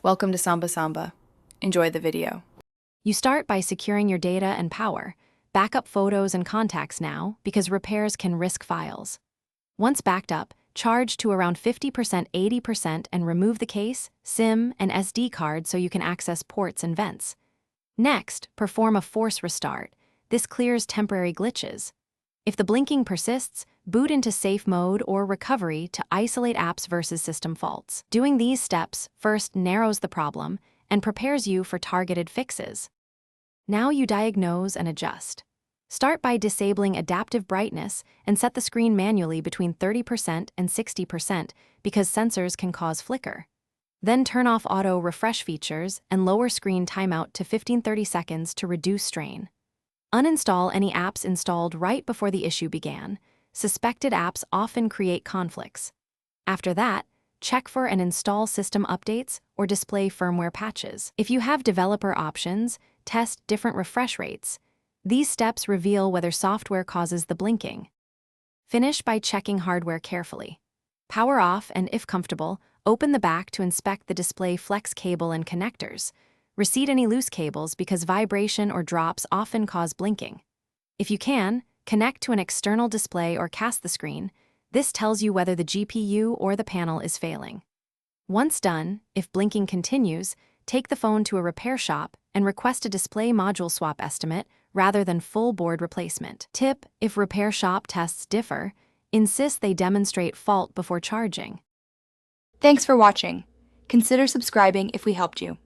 Welcome to Samba Samba. Enjoy the video. You start by securing your data and power. Backup photos and contacts now, because repairs can risk files. Once backed up, charge to around 50%, 80% and remove the case, SIM, and SD card so you can access ports and vents. Next, perform a force restart. This clears temporary glitches. If the blinking persists, boot into safe mode or recovery to isolate apps versus system faults. Doing these steps first narrows the problem and prepares you for targeted fixes. Now you diagnose and adjust. Start by disabling adaptive brightness and set the screen manually between 30% and 60% because sensors can cause flicker. Then turn off auto refresh features and lower screen timeout to 15-30 seconds to reduce strain. Uninstall any apps installed right before the issue began. Suspected apps often create conflicts. After that, check for and install system updates or display firmware patches. If you have developer options, test different refresh rates. These steps reveal whether software causes the blinking. Finish by checking hardware carefully. Power off and, if comfortable, open the back to inspect the display flex cable and connectors. Reseat any loose cables because vibration or drops often cause blinking. If you can, connect to an external display or cast the screen. This tells you whether the GPU or the panel is failing. Once done, if blinking continues, take the phone to a repair shop and request a display module swap estimate rather than full board replacement. Tip: if repair shop tests differ, insist they demonstrate fault before charging. Thanks for watching. Consider subscribing if we helped you.